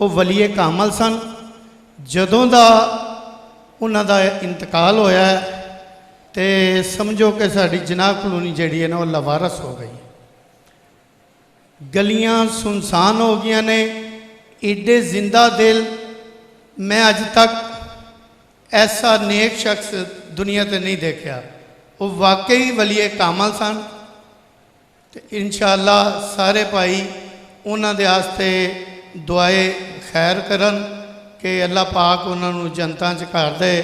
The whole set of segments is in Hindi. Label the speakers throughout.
Speaker 1: वो वलीए कामल सन। जदों दा उन्हां दा इंतकाल होया तो समझो कि साड़ी जनाब कलोनी जी है ना वो लवारस हो गई। गलियां सुनसान हो गई ने। एडे जिंदा दिल मैं अज तक ऐसा नेक शख्स दुनिया ते नहीं देखा। वो वाकई वलीए कामल सन। तो इंशाअल्लाह सारे भाई उन्हां दे आस्ते दुआए खैर करन कि अल्लाह पाक उन्होंने जनता च कर दे।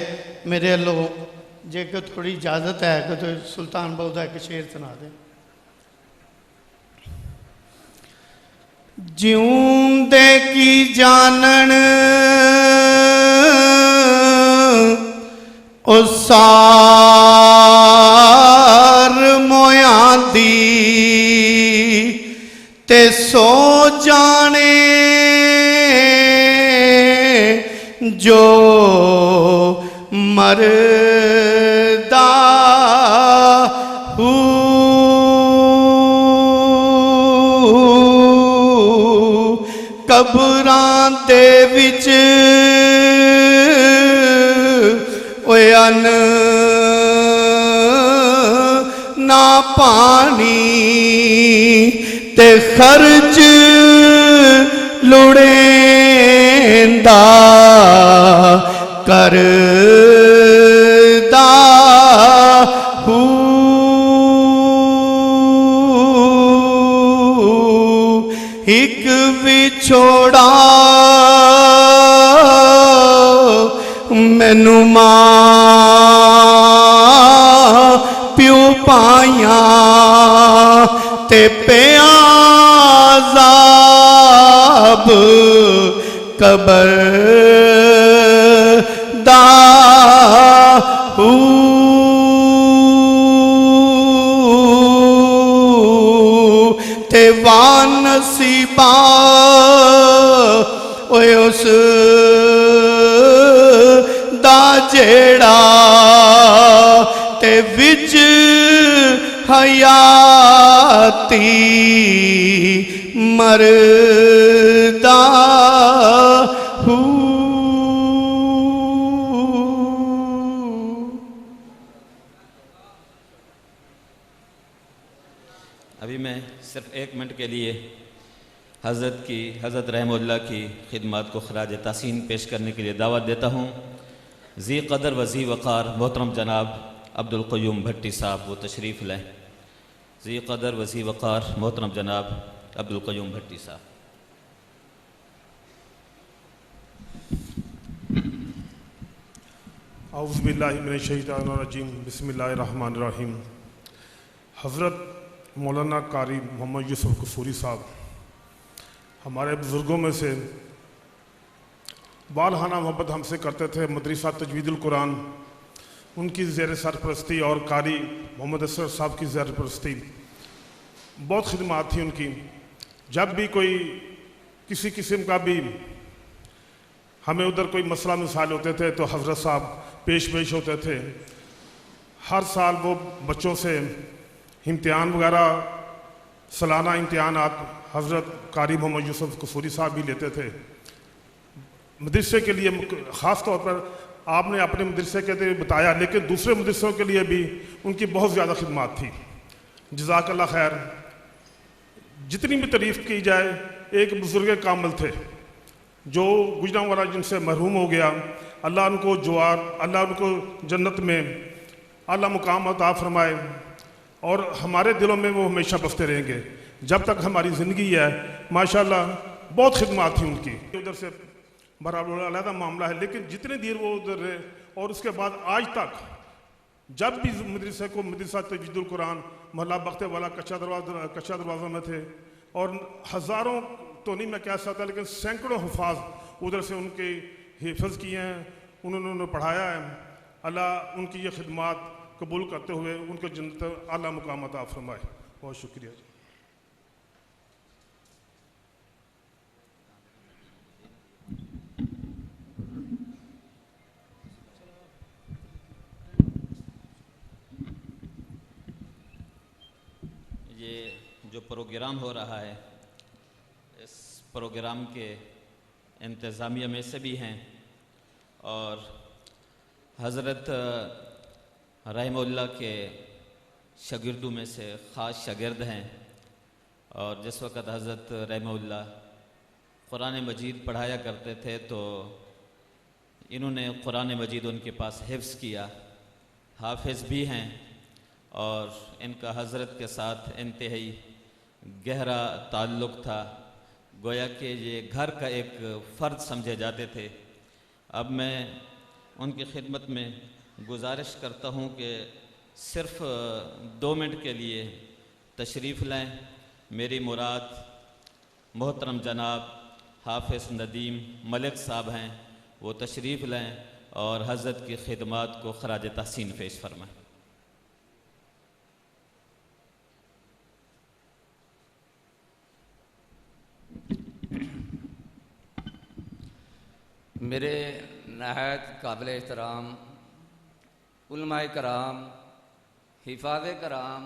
Speaker 1: मेरे वालों जे कि थोड़ी इजाज़त है कि तो सुल्तान बहु का एक शेर सुना दे। जिऊंदे की जानन ओ सार मोया दी ते सो जाने जो मरदा कबरां दे विच अन ना पानी ते खर्च लुड़ेंदा करदा एक विछोड़ा मैनू मां प्यो पाया ते प्याज़ाब कबर दा ते वानसीबा ओए उस दा जेड़ा ते विच हयाती मरदा
Speaker 2: अभी मैं सिर्फ 1 मिनट के लिए हज़रत रहमतुल्लाह की खिदमत को खराज तहसीन पेश करने के लिए दावत देता हूँ। ज़ी क़दर वज़ी वक़ार मोहतरम जनाब अब्दुल क़य्यूम भट्टी साहब वो तशरीफ़ लें। ज़ी क़दर वज़ी वक़ार मोहतरम जनाब अब्दुल क़य्यूम भट्टी साहब।
Speaker 3: औज़ु बिल्लाहि मिनश शैतानिर रजीम बिस्मिल्लाहिर रहमानिर रहीम। हज़रत मौलाना कारी मोहम्मद यूसुफ कसूरी साहब हमारे बुज़ुर्गों में से बालहाना मोहब्बत हमसे करते थे। मदरसा तजवीदुल कुरान उनकी ज़ेर सरपरस्ती और कारी मोहम्मद असर साहब की ज़ेर सरपरस्ती बहुत खिदमात थी उनकी। जब भी कोई किसी किस्म का भी हमें उधर कोई मसला मिसाल होते थे तो हज़रत साहब पेश होते थे। हर साल वो बच्चों से इम्तिहान वगैरह सालाना इम्तिहानात हज़रत कारी मोहम्मद यूसुफ कसूरी साहब भी लेते थे। मदरसे के लिए ख़ास तौर पर आपने अपने मदरसे के लिए बताया, लेकिन दूसरे मदरसों के लिए भी उनकी बहुत ज़्यादा खिदमत थी। जज़ाकल्लाह खैर। जितनी भी तारीफ़ की जाए, एक बुज़ुर्ग कामिल थे जो गुज़रा वाला जिनसे मरहूम हो गया। अल्लाह उनको जवाब, अल्लाह उनको जन्नत में आला मुकाम अता फरमाए और हमारे दिलों में वो हमेशा बसते रहेंगे जब तक हमारी ज़िंदगी है। माशाल्लाह बहुत खिदमत थी उनकी। उधर से बराबर अलग मामला है, लेकिन जितने देर वो उधर रहे और उसके बाद आज तक जब भी मदरसे को मदरसा तजवीदुल कुरान मोहल्ला बख्ते वाला कच्चा दरवाज़ा में थे और हज़ारों तो नहीं मैं कह सकता, लेकिन सैकड़ों हुफ़ाज़ उधर से उनके हिफ़्ज़ किए हैं, उन्होंने पढ़ाया है। अल्लाह उनकी ये खिदमत कबूल करते हुए उनको जन्नत आला मुकाम अता फरमाए। बहुत शुक्रिया जी।
Speaker 2: ये जो प्रोग्राम हो रहा है, इस प्रोग्राम के इंतज़ामिया में से भी हैं और हज़रत रहमतुल्लाह के शागिर्दों में से ख़ास शागिर्द हैं। और जिस वक़्त हज़रत रहमतुल्लाह कुरान मजीद पढ़ाया करते थे तो इन्होंने कुरान मजीद उनके पास हिफ्ज़ किया, हाफिज़ भी हैं और इनका हज़रत के साथ इंतहाई गहरा ताल्लुक़ था, गोया कि ये घर का एक फ़र्द समझे जाते थे। अब मैं उनकी खिदमत में गुजारिश करता हूँ कि सिर्फ़ 2 मिनट के लिए तशरीफ़ लाएँ। मेरी मुराद मोहतरम जनाब हाफिज़ नदीम मलिक साहब हैं, वो तशरीफ़ लाएँ और हज़रत की खिदमत को खराज तहसीन पेश फरमाएँ।
Speaker 4: मेरे नहायत काबिल एहतराम उलमाए कराम, हिफाज़ कराम,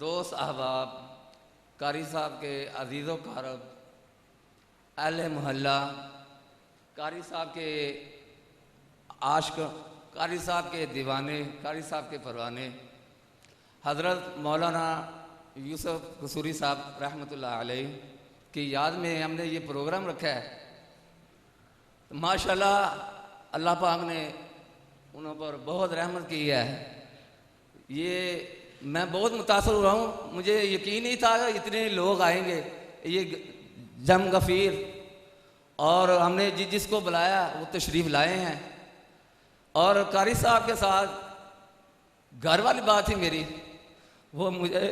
Speaker 4: दोस्त अहबाब, कारी साहब के अजीज़ो कारब, अहले मोहल्ला, कारी साहब के आशिक, कारी साहब के दीवाने, कारी साहब के परवाने, हज़रत मौलाना यूसुफ कसूरी साहब रहमतुल्लाह अलैह की याद में हमने ये प्रोग्राम रखा है। माशाल्लाह अल्लाह पाक ने उन पर बहुत रहमत की है। ये मैं बहुत मुतासर हुआ हूँ, मुझे यकीन नहीं था इतने लोग आएंगे, ये जम गफ़ीर, और हमने जिसको बुलाया वो तशरीफ़ लाए हैं। और कारी साहब के साथ घर वाली बात थी मेरी, वो मुझे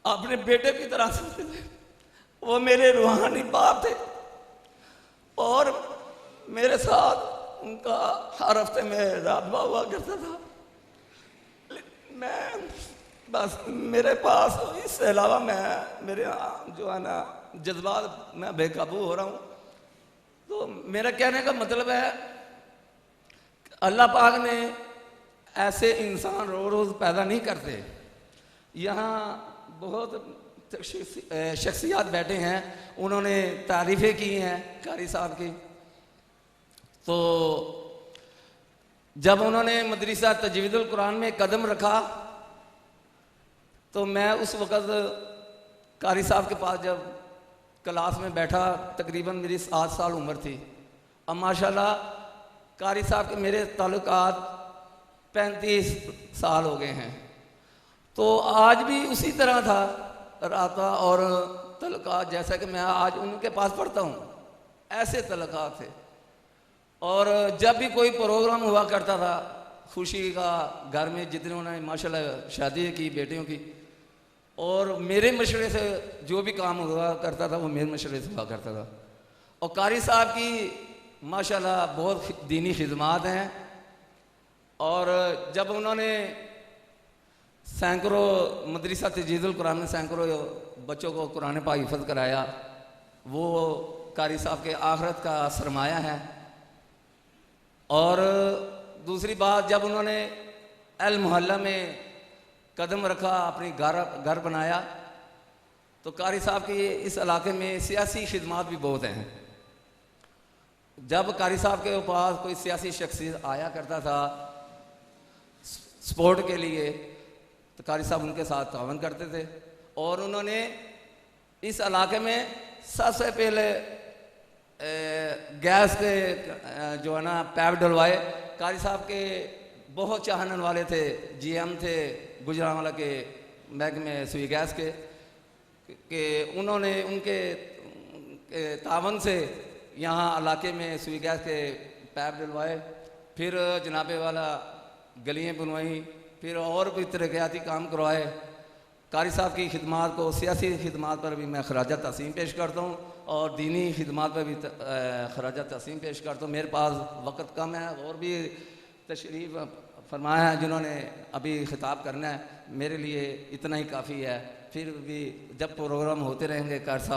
Speaker 4: अपने बेटे की तरह समझते थे, वो मेरे रूहानी बाप थे और मेरे साथ उनका हर हफ्ते में राबता हुआ करता था। मैं बस मेरे पास इससे अलावा मैं मेरे जो है ना जज्बात मैं बेकाबू हो रहा हूँ। तो मेरा कहने का मतलब है अल्लाह पाक ने ऐसे इंसान रोज़ पैदा नहीं करते। यहाँ बहुत शख्सियात बैठे हैं, उन्होंने तारीफ़ें की हैं कारी साहब की। तो जब उन्होंने मदरसा तजवीदुल कुरान में कदम रखा तो मैं उस वक़्त कारी साहब के पास जब क्लास में बैठा, तकरीबन मेरी 7 साल उम्र थी। अब माशाल्लाह कारी साहब के मेरे ताल्लुकात 35 साल हो गए हैं। तो आज भी उसी तरह था राता और तलक़ात, जैसा कि मैं आज उनके पास पढ़ता हूँ, ऐसे तलक़ात थे। और जब भी कोई प्रोग्राम हुआ करता था खुशी का, घर में जितने उन्होंने माशाल्लाह शादी की बेटियों की, और मेरे मशवरे से जो भी काम हुआ करता था वो मेरे मशवरे से हुआ करता था। और कारी साहब की माशाल्लाह बहुत दीनी खिदमात हैं। और जब उन्होंने सैकड़ों मदरसा तजवीदुल कुरान में सैकड़ों बच्चों को कुरान पाक हिफ़्ज़ कराया, वो कारी साहब के आखिरत का सरमाया है। और दूसरी बात, जब उन्होंने अल मोहल्ला में कदम रखा, अपनी घर बनाया, तो कारी साहब की इस इलाके में सियासी खिदमात भी बहुत हैं। जब कारी साहब के पास कोई सियासी शख्सियत आया करता था सपोर्ट के लिए, तो कारी साहब उनके साथ तावन करते थे। और उन्होंने इस इलाके में सबसे पहले गैस के जो है ना पैप डलवाए। कारी साहब के बहुत चाहने वाले थे, GM थे गुजरांवाला के महकमे सुई गैस के उन्होंने उनके तावन से यहाँ इलाके में सुई गैस के पैप डलवाए, फिर जनाबे वाला गलियाँ बनवाई, फिर और भी तरक्याती काम करवाए। कारी साहब की खिदमात को, सियासी खिदमात पर भी मैं खराज तहसीन पेश करता हूँ और दीनी खिदमात पर भी खराज तहसीन पेश करता हूँ। मेरे पास वक़्त कम है, और भी तशरीफ़ फरमाया है जिन्होंने अभी खिताब करना है, मेरे लिए इतना ही काफ़ी है। फिर भी जब प्रोग्राम होते रहेंगे कारी साहब